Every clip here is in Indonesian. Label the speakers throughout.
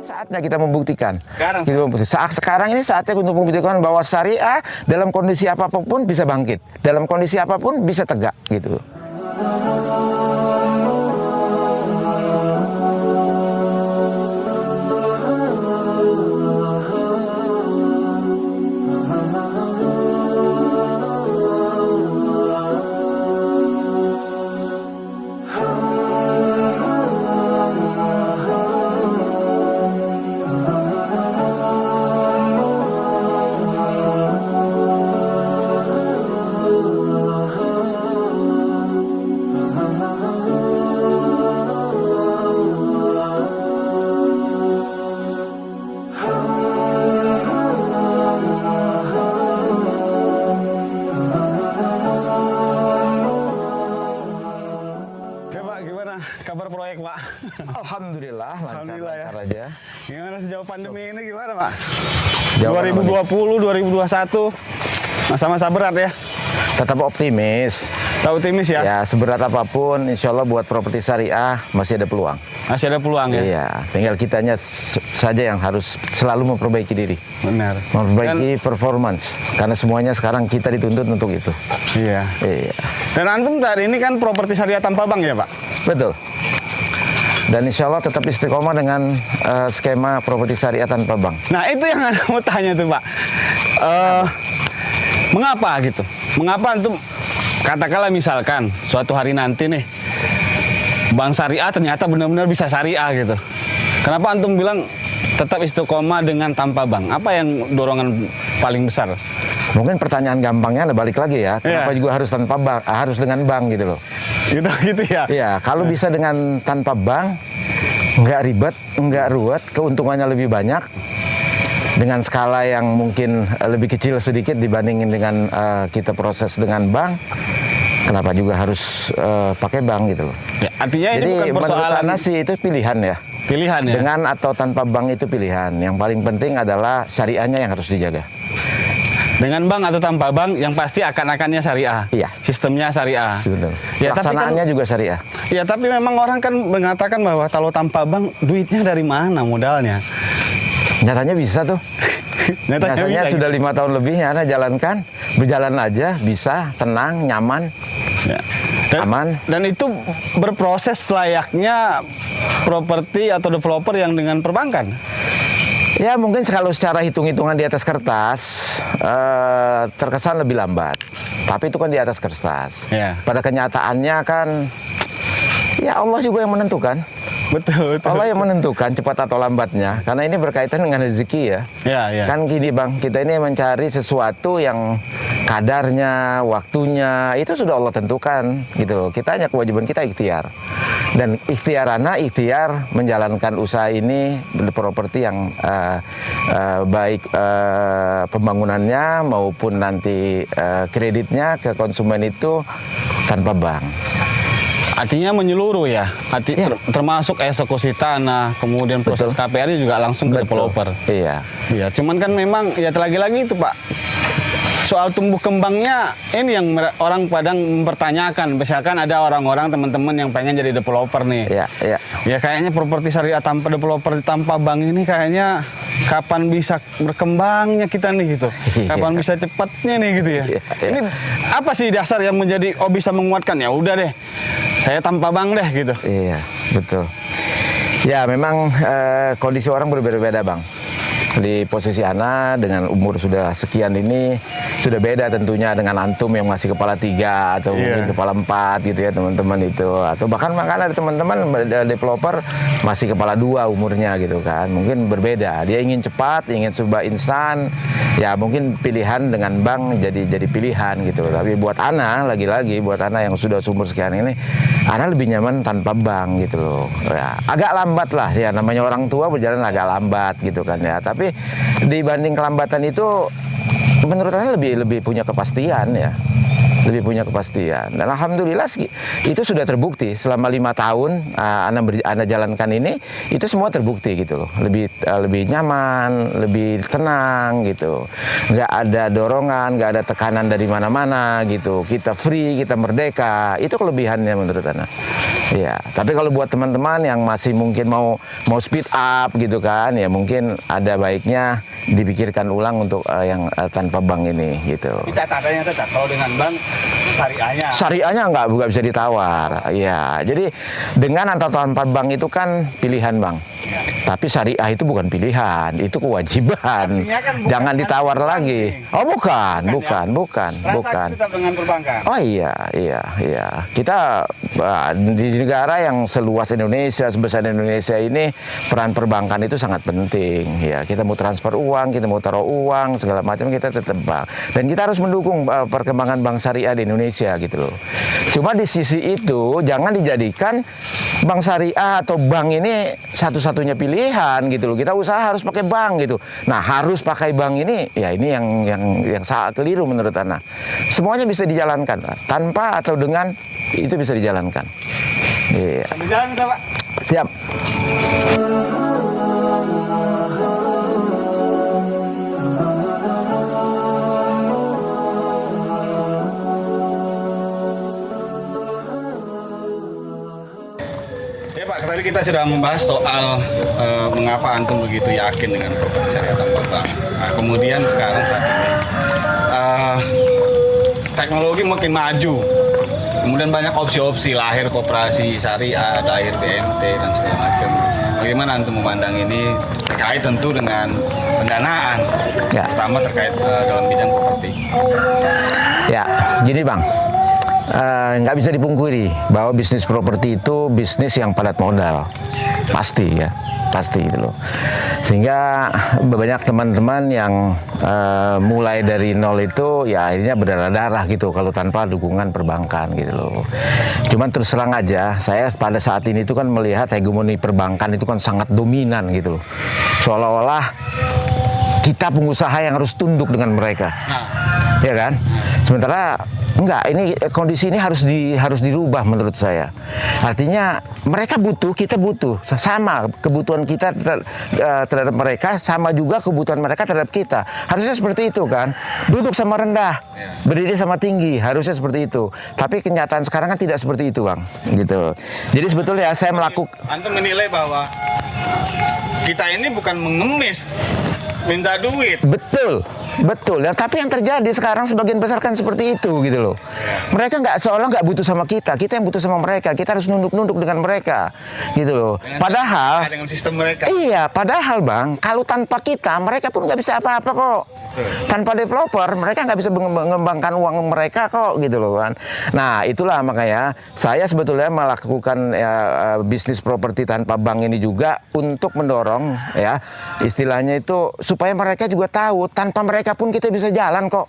Speaker 1: Saatnya kita membuktikan.
Speaker 2: Sekarang.
Speaker 1: Sekarang ini saatnya untuk membuktikan bahwa syariah dalam kondisi apapun bisa bangkit, dalam kondisi apapun bisa tegak gitu.
Speaker 2: Kabar proyek, Pak?
Speaker 1: Alhamdulillah, lancar aja.
Speaker 2: Gimana sejauh pandemi ini gimana, Pak?
Speaker 1: Jauh
Speaker 2: 2020, 2021 masa-masa berat ya?
Speaker 1: Tetap optimis.
Speaker 2: Tahu optimis ya?
Speaker 1: Ya, seberat apapun, insya Allah buat properti syariah masih ada peluang.
Speaker 2: Masih ada peluang ya?
Speaker 1: Iya, tinggal kitanya saja yang harus selalu memperbaiki diri.
Speaker 2: Benar.
Speaker 1: Memperbaiki performance, karena semuanya sekarang kita dituntut untuk itu.
Speaker 2: Iya.
Speaker 1: Iya.
Speaker 2: Dan antum hari ini kan properti syariah tanpa bank ya, Pak?
Speaker 1: Betul. Dan insya Allah tetap istiqomah dengan skema properti syariah tanpa bank.
Speaker 2: Nah, itu yang Anda mau tanya tuh, Pak. Mengapa gitu? Mengapa antum katakanlah misalkan suatu hari nanti nih bank syariah ternyata benar-benar bisa syariah gitu. Kenapa antum bilang tetap istiqomah dengan tanpa bank? Apa yang dorongan paling besar?
Speaker 1: Mungkin pertanyaan gampangnya ada balik lagi ya. Kenapa juga harus tanpa bank, harus dengan bank gitu loh.
Speaker 2: Gitu ya.
Speaker 1: Iya, kalau bisa dengan tanpa bank, nggak ribet, nggak ruwet, keuntungannya lebih banyak dengan skala yang mungkin lebih kecil sedikit dibandingin dengan kita proses dengan bank. Kenapa juga harus pakai bank gitu loh.
Speaker 2: Ya, artinya
Speaker 1: jadi
Speaker 2: ini bukan persoalan
Speaker 1: menurut sih itu pilihan ya.
Speaker 2: Pilihan ya.
Speaker 1: Dengan atau tanpa bank itu pilihan. Yang paling penting adalah syariahnya yang harus dijaga.
Speaker 2: Dengan bank atau tanpa bank, yang pasti akan-akannya syariah.
Speaker 1: Iya.
Speaker 2: Sistemnya syariah.
Speaker 1: Betul.
Speaker 2: Ya,
Speaker 1: pelaksanaannya juga syariah.
Speaker 2: Ya, tapi memang orang kan mengatakan bahwa kalau tanpa bank, duitnya dari mana modalnya?
Speaker 1: Nyatanya bisa tuh. Nyatanya sudah 5 tahun lebih Nyata jalankan, berjalan aja, bisa, tenang, nyaman,
Speaker 2: ya.
Speaker 1: aman.
Speaker 2: Dan itu berproses layaknya properti atau developer yang dengan perbankan.
Speaker 1: Ya mungkin kalau secara hitung-hitungan di atas kertas terkesan lebih lambat, tapi itu kan di atas kertas.
Speaker 2: Ya.
Speaker 1: Pada kenyataannya kan, ya Allah juga yang menentukan.
Speaker 2: Betul.
Speaker 1: Allah yang menentukan cepat atau lambatnya, karena ini berkaitan dengan rezeki ya.
Speaker 2: Ya.
Speaker 1: Kan gini Bang, kita ini mencari sesuatu yang kadarnya, waktunya, itu sudah Allah tentukan gitu. Kita hanya kewajiban kita ikhtiar. Dan ikhtiar menjalankan usaha ini, properti yang baik pembangunannya maupun nanti kreditnya ke konsumen itu tanpa bank.
Speaker 2: Artinya menyeluruh ya, termasuk eksekusi tanah, kemudian proses KPR juga langsung ke developer.
Speaker 1: Iya.
Speaker 2: Iya, cuman kan memang ya lagi-lagi itu Pak, soal tumbuh kembangnya ini yang orang kadang mempertanyakan. Misalkan ada orang-orang teman-teman yang pengen jadi developer nih.
Speaker 1: Iya.
Speaker 2: Ya kayaknya properti syariah tanpa developer tanpa bank ini kayaknya kapan bisa berkembangnya kita nih gitu. Kapan bisa cepatnya nih gitu ya. Ini apa sih dasar yang menjadi bisa menguatkan ya udah deh. Saya tanpa bank deh gitu.
Speaker 1: Iya, betul. Ya memang kondisi orang berbeda-beda Bang. Di posisi Ana dengan umur sudah sekian ini sudah beda tentunya dengan antum yang masih kepala 3 atau mungkin kepala 4 gitu ya teman-teman itu, atau bahkan ada teman-teman developer masih kepala 2 umurnya gitu kan, mungkin berbeda. Dia ingin cepat, ingin serba instan, ya mungkin pilihan dengan bank jadi pilihan gitu. Tapi buat Ana, lagi-lagi buat Ana yang sudah umur sekian ini, Ana lebih nyaman tanpa bank gitu loh. Ya, agak lambat lah ya, namanya orang tua berjalan agak lambat gitu kan ya. Tapi dibanding kelambatan itu menurut saya lebih punya kepastian ya. lebih punya kepastian. Dan alhamdulillah itu sudah terbukti selama 5 tahun Anda jalankan ini, itu semua terbukti gitu loh. Lebih nyaman, lebih tenang gitu. Nggak ada dorongan, nggak ada tekanan dari mana-mana gitu. Kita free, kita merdeka. Itu kelebihannya menurut Anda. Ya, tapi kalau buat teman-teman yang masih mungkin mau speed up gitu kan, ya mungkin ada baiknya dipikirkan ulang untuk yang tanpa bank ini gitu.
Speaker 2: Catatannya tetap kalau dengan bank
Speaker 1: Syariahnya nggak bisa ditawar. Ya, jadi dengan atau tanpa bank itu kan pilihan bang.
Speaker 2: Ya.
Speaker 1: Tapi syariah itu bukan pilihan, itu kewajiban.
Speaker 2: Kan
Speaker 1: jangan ditawar lagi. Oh bukan.
Speaker 2: Transaksi tetap dengan perbankan.
Speaker 1: Oh iya. Kita di negara yang seluas Indonesia, sebesar Indonesia ini, peran perbankan itu sangat penting. Ya, kita mau transfer uang, kita mau taruh uang, segala macam kita tetap bank. Dan kita harus mendukung perkembangan bank syariah di Indonesia gitu loh. Cuma di sisi itu jangan dijadikan bank syariah atau bank ini satu-satunya pilihan gitu loh. Kita usaha harus pakai bank gitu. Nah, harus pakai bank ini, ya ini yang sangat keliru menurut Ana. Semuanya bisa dijalankan, tanpa atau dengan itu bisa dijalankan. Iya.
Speaker 2: Jalan kita, Pak.
Speaker 1: Siap.
Speaker 2: Ya Pak, tadi kita sudah membahas soal mengapa antum begitu yakin dengan properti syariah tanpa bank. Nah, kemudian sekarang saat ini teknologi makin maju. Kemudian banyak opsi-opsi, lahir koperasi syariah, lahir BMT dan segala macam. Bagaimana antum memandang ini terkait tentu dengan pendanaan,
Speaker 1: Ya.
Speaker 2: terutama terkait dalam bidang properti?
Speaker 1: Ya, gini bang, nggak bisa dipungkiri bahwa bisnis properti itu bisnis yang padat modal, pasti gitu loh. Sehingga banyak teman-teman yang mulai dari nol itu ya akhirnya berdarah-darah gitu kalau tanpa dukungan perbankan gitu loh. Cuman terus terang aja, saya pada saat ini itu kan melihat hegemoni perbankan itu kan sangat dominan gitu loh. Seolah-olah kita pengusaha yang harus tunduk dengan mereka. Ya kan? Sementara enggak, ini kondisi ini harus dirubah menurut saya. Artinya mereka butuh, kita butuh, sama kebutuhan kita terhadap mereka, sama juga kebutuhan mereka terhadap kita. Harusnya seperti itu kan, duduk sama rendah, berdiri sama tinggi, harusnya seperti itu. Tapi kenyataan sekarang kan tidak seperti itu bang, gitu. Jadi sebetulnya saya melakukan.
Speaker 2: Antum menilai bahwa kita ini bukan mengemis, minta duit.
Speaker 1: Betul. Ya, tapi yang terjadi sekarang sebagian besar kan seperti itu gitu loh. Mereka seolah nggak butuh sama kita yang butuh sama mereka. Kita harus nunduk-nunduk dengan mereka, gitu loh. Padahal
Speaker 2: dengan sistem mereka.
Speaker 1: Iya, padahal bang, kalau tanpa kita, mereka pun nggak bisa apa-apa kok. Tanpa developer, mereka nggak bisa mengembangkan uang mereka kok, gitu loh kan. Nah, itulah makanya saya sebetulnya melakukan bisnis properti tanpa bank ini juga untuk mendorong ya, istilahnya itu supaya mereka juga tahu tanpa mereka pun kita bisa jalan kok.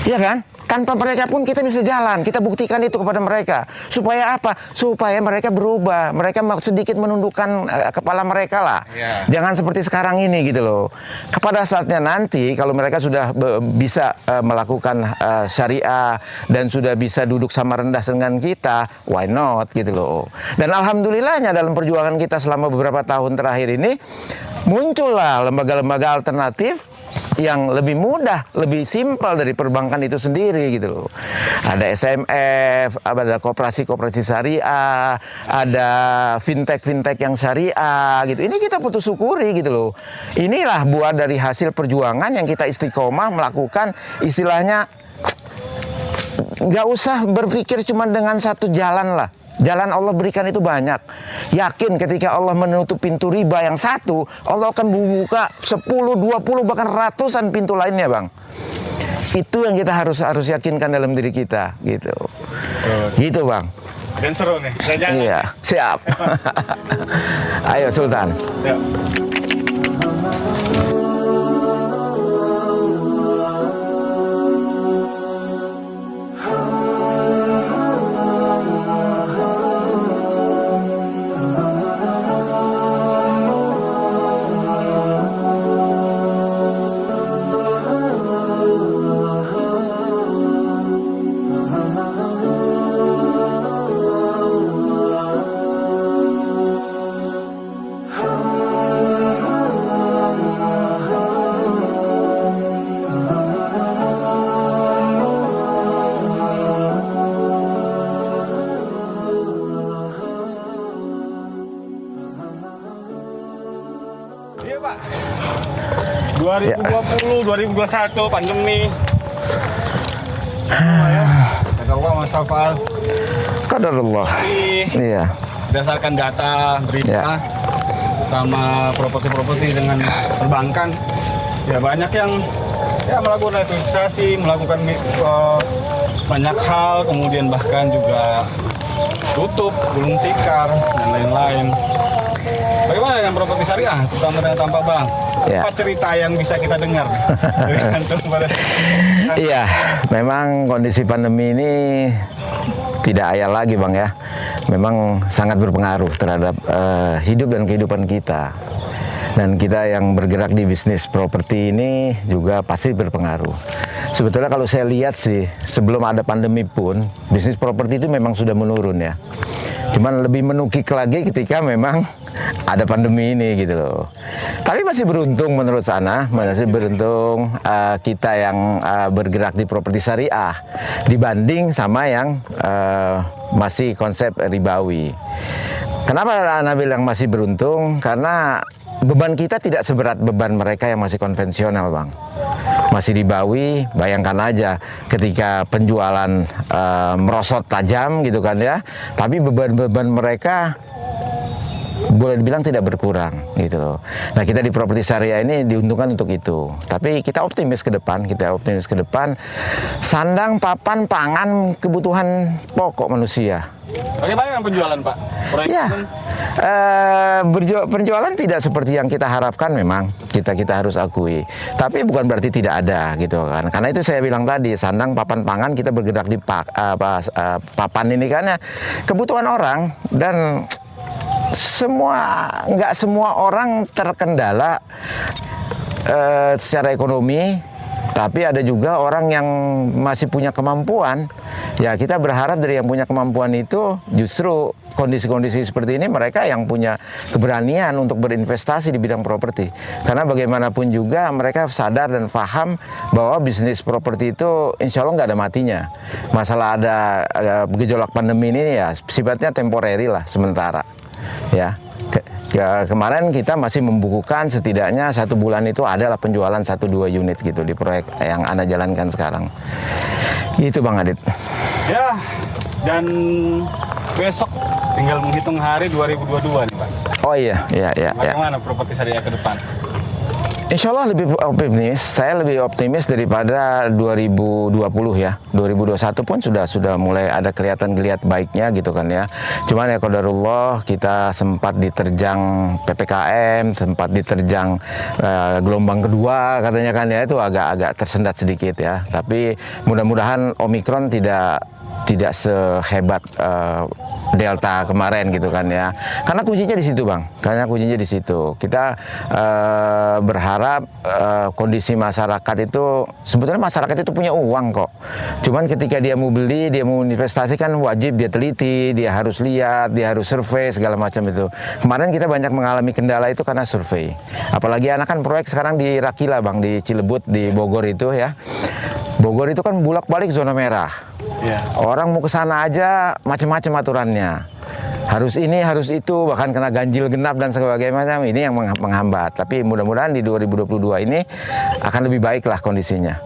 Speaker 1: Iya kan? Tanpa mereka pun kita bisa jalan. Kita buktikan itu kepada mereka. Supaya apa? Supaya mereka berubah. Mereka sedikit menundukkan kepala mereka lah.
Speaker 2: Yeah.
Speaker 1: Jangan seperti sekarang ini gitu loh. Pada saatnya nanti kalau mereka sudah bisa melakukan syariah dan sudah bisa duduk sama rendah dengan kita, why not gitu loh. Dan alhamdulillahnya dalam perjuangan kita selama beberapa tahun terakhir ini muncullah lembaga-lembaga alternatif yang lebih mudah, lebih simpel dari perbankan itu sendiri gitu loh. Ada SMF, ada koperasi syariah, ada fintech yang syariah gitu. Ini kita butuh syukuri gitu loh. Inilah buah dari hasil perjuangan yang kita istiqomah melakukan, istilahnya nggak usah berpikir cuma dengan satu jalan lah. Jalan Allah berikan itu banyak. Yakin ketika Allah menutup pintu riba yang satu, Allah akan membuka 10, 20, bahkan ratusan pintu lainnya bang. Itu yang kita harus yakinkan dalam diri kita gitu. Gitu bang.
Speaker 2: Dan seru nih.
Speaker 1: Iya, siap. Ayo Sultan.
Speaker 2: Yuk. Iya Pak. 2020, 2021 pandemi. Ya. Qadarullah Mas Hafal.
Speaker 1: Qadarullah. Iya.
Speaker 2: Berdasarkan data berita, sama properti-properti dengan perbankan, ya banyak yang melakukan refinansiasi, melakukan banyak hal, kemudian bahkan juga tutup, gulung tikar dan lain-lain. Bagaimana dengan properti syariah, terutama dengan Tampak Bang? Apa cerita yang bisa kita dengar?
Speaker 1: Iya, memang kondisi pandemi ini tidak ayal lagi Bang ya. Memang sangat berpengaruh terhadap hidup dan kehidupan kita. Dan kita yang bergerak di bisnis properti ini juga pasti berpengaruh. Sebetulnya kalau saya lihat sih, sebelum ada pandemi pun, bisnis properti itu memang sudah menurun ya. Cuman lebih menukik lagi ketika memang ada pandemi ini gitu loh. Tapi masih beruntung menurut sana, masih beruntung kita yang bergerak di properti syariah dibanding sama yang masih konsep ribawi. Kenapa Anda bilang masih beruntung? Karena beban kita tidak seberat beban mereka yang masih konvensional Bang. Masih ribawi, bayangkan aja ketika penjualan merosot tajam gitu kan ya. Tapi beban-beban mereka boleh dibilang tidak berkurang gitu loh. Nah kita di properti syariah ini diuntungkan untuk itu. Tapi kita optimis ke depan, sandang, papan, pangan, kebutuhan pokok manusia.
Speaker 2: Bagaimana dengan penjualan Pak?
Speaker 1: Ya, penjualan tidak seperti yang kita harapkan memang, kita harus akui. Tapi bukan berarti tidak ada gitu kan. Karena itu saya bilang tadi, sandang, papan, pangan, kita bergerak di papan ini kan ya, kebutuhan orang. Dan nggak semua orang terkendala secara ekonomi, tapi ada juga orang yang masih punya kemampuan. Ya kita berharap dari yang punya kemampuan itu justru kondisi-kondisi seperti ini mereka yang punya keberanian untuk berinvestasi di bidang properti. Karena bagaimanapun juga mereka sadar dan paham bahwa bisnis properti itu insya Allah nggak ada matinya. Masalah ada gejolak pandemi ini ya sifatnya temporary lah, sementara. Ya, kemarin kita masih membukukan setidaknya 1 bulan itu adalah penjualan 1-2 unit gitu di proyek yang Anda jalankan sekarang. Itu Bang Adit.
Speaker 2: Ya, dan besok tinggal menghitung hari 2022 nih Pak.
Speaker 1: Oh iya.
Speaker 2: Bagaimana properti syariah ke depan?
Speaker 1: Insya Allah lebih optimis. Saya lebih optimis daripada 2020 ya. 2021 pun sudah mulai ada kelihatan geliat baiknya gitu kan ya. Cuman ya qadarullah kita sempat diterjang PPKM, sempat diterjang gelombang kedua katanya kan ya, itu agak tersendat sedikit ya. Tapi mudah-mudahan Omikron tidak sehebat Delta kemarin gitu kan ya. Karena kuncinya di situ Bang. Kita berharap kondisi masyarakat itu, sebetulnya masyarakat itu punya uang kok. Cuman ketika dia mau beli, dia mau investasi kan wajib dia teliti, dia harus lihat, dia harus survei segala macam itu. Kemarin kita banyak mengalami kendala itu karena survei. Apalagi anak kan proyek sekarang di Rakila Bang, di Cilebut, di Bogor itu ya. Bogor itu kan bulak-balik zona merah. Orang mau ke sana aja macam-macam aturannya. Harus ini, harus itu, bahkan kena ganjil genap dan sebagainya. Ini yang menghambat. Tapi mudah-mudahan di 2022 ini akan lebih baik lah kondisinya.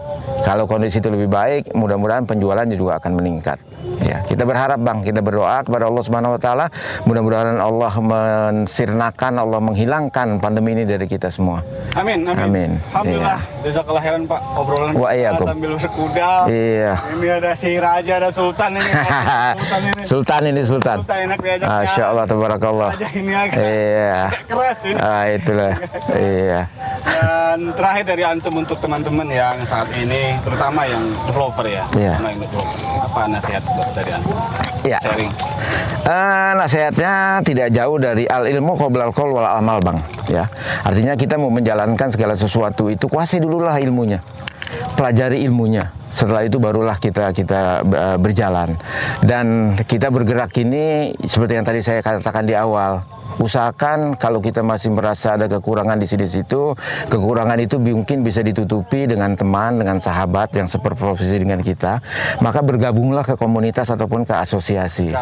Speaker 1: Kalau kondisi itu lebih baik, mudah-mudahan penjualannya juga akan meningkat. Ya, kita berharap Bang, kita berdoa kepada Allah Subhanahu wa taala, mudah-mudahan Allah mensirnakan, Allah menghilangkan pandemi ini dari kita semua.
Speaker 2: Amin. Alhamdulillah. Jazakallah khairan Pak, obrolan kita sambil berkuda.
Speaker 1: Iya.
Speaker 2: Ini ada si Raja, ada Sultan ini.
Speaker 1: Sultan ini. Sultan enak diajak. Masya Allah, tabarakallah.
Speaker 2: Raja ini agak keras ini.
Speaker 1: Itulah. Iya.
Speaker 2: Dan terakhir dari antum untuk teman-teman yang saat ini, terutama yang developer ya.
Speaker 1: Iya.
Speaker 2: Apa nasihat dari antum?
Speaker 1: Iya.
Speaker 2: Sharing.
Speaker 1: Nasihatnya tidak jauh dari al ilmu qoblal qaul wal amal Bang ya. Artinya kita mau menjalankan segala sesuatu itu kuasai dululah ilmunya. Pelajari ilmunya. Setelah itu barulah kita berjalan. Dan kita bergerak ini seperti yang tadi saya katakan di awal, Usahakan kalau kita masih merasa ada kekurangan di sini-situ, kekurangan itu mungkin bisa ditutupi dengan teman, dengan sahabat yang seperprofesi dengan kita, maka bergabunglah ke komunitas ataupun ke asosiasi.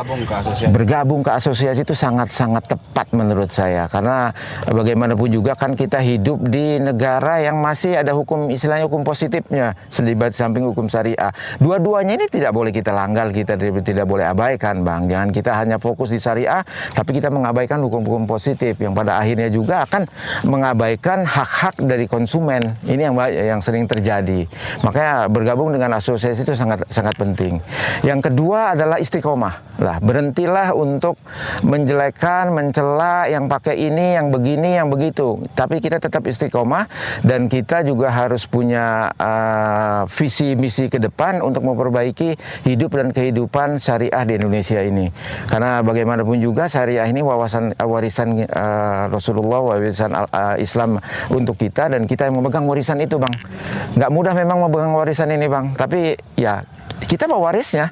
Speaker 1: Bergabung ke asosiasi itu sangat-sangat tepat menurut saya, karena bagaimanapun juga kan kita hidup di negara yang masih ada hukum, istilahnya hukum positifnya, selibat samping hukum syariah. Dua-duanya ini tidak boleh kita langgar, kita tidak boleh abaikan, Bang. Jangan kita hanya fokus di syariah, tapi kita mengabaikan hukum-hukum positif yang pada akhirnya juga akan mengabaikan hak-hak dari konsumen. Ini yang sering terjadi. Makanya bergabung dengan asosiasi itu sangat penting. Yang kedua adalah istiqomah. Lah, berhentilah untuk menjelekkan, mencela yang pakai ini, yang begini, yang begitu. Tapi kita tetap istiqomah, dan kita juga harus punya visi misi ke depan untuk memperbaiki hidup dan kehidupan syariah di Indonesia ini. Karena bagaimanapun juga syariah ini warisan Rasulullah, warisan Islam untuk kita, dan kita yang memegang warisan itu, Bang. Nggak mudah memang memegang warisan ini, Bang. Tapi ya kita pewarisnya,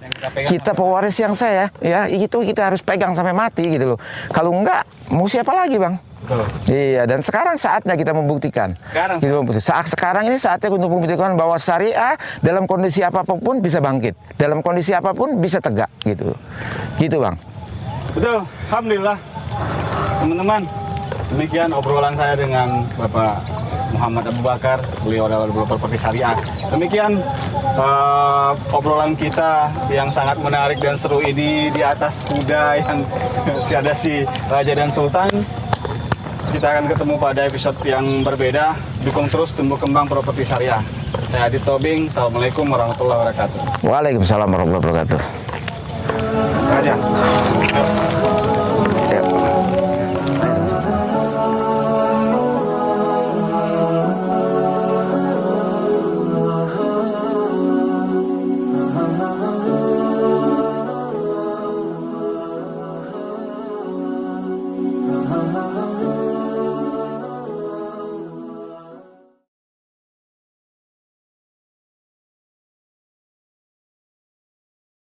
Speaker 1: kita pewaris yang saya, ya itu kita harus pegang sampai mati gitu loh. Kalau enggak, mau siapa lagi, Bang? Betul. Iya, dan sekarang saatnya kita membuktikan. Sekarang ini saatnya untuk membuktikan bahwa syariah dalam kondisi apapun bisa bangkit, dalam kondisi apapun bisa tegak, gitu. Gitu, Bang.
Speaker 2: Betul, alhamdulillah. Teman-teman, demikian obrolan saya dengan Bapak Muhammad Abu Bakar, beliau adalah developer properti syariah. Demikian obrolan kita yang sangat menarik dan seru ini di atas kuda yang ada si Raja dan Sultan. Kita akan ketemu pada episode yang berbeda. Dukung terus tumbuh kembang properti syariah. Saya Adit Tobing. Assalamualaikum warahmatullahi wabarakatuh.
Speaker 1: Waalaikumsalam warahmatullahi wabarakatuh.
Speaker 2: Raja.